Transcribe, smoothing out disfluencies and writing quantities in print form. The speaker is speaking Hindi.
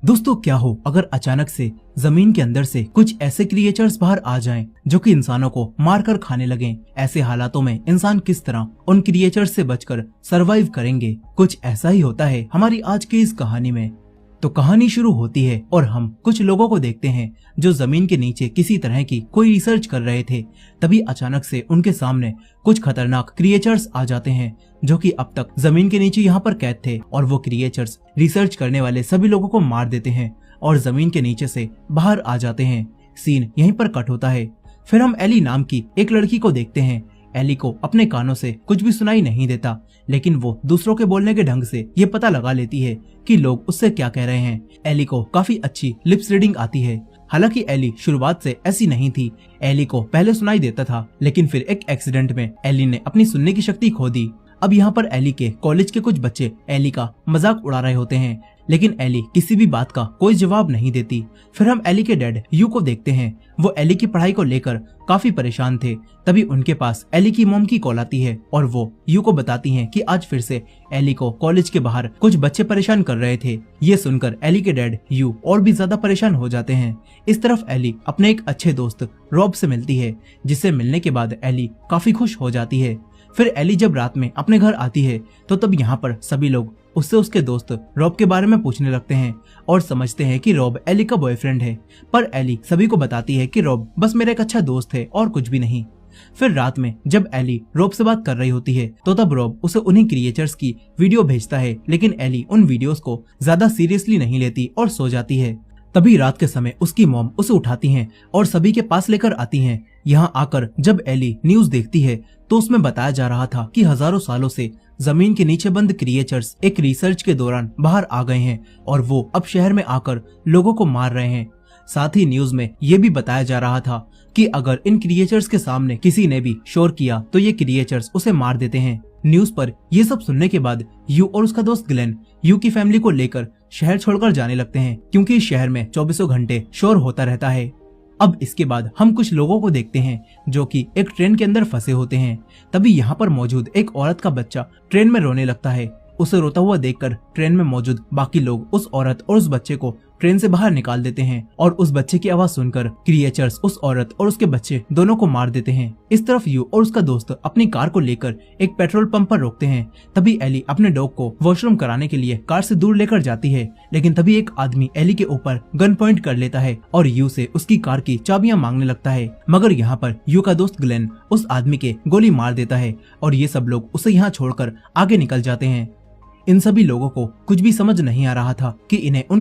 दोस्तों, क्या हो अगर अचानक से जमीन के अंदर से कुछ ऐसे क्रिएचर्स बाहर आ जाएं जो कि इंसानों को मारकर खाने लगें। ऐसे हालातों में इंसान किस तरह उन क्रिएचर्स से बचकर सरवाइव करेंगे? कुछ ऐसा ही होता है हमारी आज की इस कहानी में। तो कहानी शुरू होती है और हम कुछ लोगों को देखते हैं जो जमीन के नीचे किसी तरह की कोई रिसर्च कर रहे थे। तभी अचानक से उनके सामने कुछ खतरनाक क्रिएचर्स आ जाते हैं जो कि अब तक जमीन के नीचे यहाँ पर कैद थे, और वो क्रिएचर्स रिसर्च करने वाले सभी लोगों को मार देते हैं और जमीन के नीचे से बाहर आ जाते हैं। सीन यहीं पर कट होता है। फिर हम एली नाम की एक लड़की को देखते हैं। एली को अपने कानों से कुछ भी सुनाई नहीं देता, लेकिन वो दूसरों के बोलने के ढंग से ये पता लगा लेती है कि लोग उससे क्या कह रहे हैं। एली को काफी अच्छी लिप्स रीडिंग आती है। हालांकि एली शुरुआत से ऐसी नहीं थी। एली को पहले सुनाई देता था, लेकिन फिर एक एक्सीडेंट में एली ने अपनी सुनने की शक्ति खो दी। अब यहाँ पर एली के कॉलेज के कुछ बच्चे एली का मजाक उड़ा रहे होते हैं, लेकिन एली किसी भी बात का कोई जवाब नहीं देती। फिर हम एली के डैड यू को देखते हैं। वो एली की पढ़ाई को लेकर काफी परेशान थे। तभी उनके पास एली की मॉम की कॉल आती है और वो यू को बताती हैं कि आज फिर से एली को कॉलेज के बाहर कुछ बच्चे परेशान कर रहे थे। ये सुनकर एली के डैड यू और भी ज्यादा परेशान हो जाते हैं। इस तरफ एली अपने एक अच्छे दोस्त रॉब से मिलती है, जिससे मिलने के बाद एली काफी खुश हो जाती है। फिर एली जब रात में अपने घर आती है तो तब यहाँ पर सभी लोग उससे उसके दोस्त रॉब के बारे में पूछने लगते हैं और समझते हैं कि रॉब एली का बॉयफ्रेंड है। पर एली सभी को बताती है कि रॉब बस मेरा एक अच्छा दोस्त है और कुछ भी नहीं। फिर रात में जब एली रॉब से बात कर रही होती है तो तब रॉब उसे उन्हीं क्रिएचर्स की वीडियो भेजता है, लेकिन एली उन वीडियोस को ज्यादा सीरियसली नहीं लेती और सो जाती है। तभी रात के समय उसकी मॉम उसे उठाती हैं और सभी के पास लेकर आती हैं। यहाँ आकर जब एली न्यूज देखती है तो उसमें बताया जा रहा था कि हजारों सालों से जमीन के नीचे बंद क्रिएचर्स एक रिसर्च के दौरान बाहर आ गए हैं और वो अब शहर में आकर लोगों को मार रहे हैं। साथ ही न्यूज में ये भी बताया जा रहा था कि अगर इन क्रिएचर्स के सामने किसी ने भी शोर किया तो ये क्रिएचर्स उसे मार देते हैं। न्यूज पर ये सब सुनने के बाद यू और उसका दोस्त ग्लेन यू की फैमिली को लेकर शहर छोड़कर जाने लगते हैं, क्योंकि इस शहर में 24 घंटे शोर होता रहता है। अब इसके बाद हम कुछ लोगों को देखते हैं जो कि एक ट्रेन के अंदर फंसे होते हैं। तभी यहाँ पर मौजूद एक औरत का बच्चा ट्रेन में रोने लगता है। उसे रोता हुआ देखकर ट्रेन में मौजूद बाकी लोग उस औरत और उस बच्चे को ट्रेन से बाहर निकाल देते हैं और उस बच्चे की आवाज सुनकर क्रिएचर्स उस औरत और उसके बच्चे दोनों को मार देते हैं। इस तरफ यू और उसका दोस्त अपनी कार को लेकर एक पेट्रोल पंप पर रोकते हैं। तभी एली अपने डॉग को वॉशरूम कराने के लिए कार से दूर लेकर जाती है, लेकिन तभी एक आदमी एली के ऊपर गन पॉइंट कर लेता है और यू से उसकी कार की चाबियां मांगने लगता है। मगर यहाँ पर यू का दोस्त ग्लेन उस आदमी के गोली मार देता है और ये सब लोग उसे यहाँ छोड़कर आगे निकल जाते हैं। इन सभी लोगों को कुछ भी समझ नहीं आ रहा था कि इन्हें उन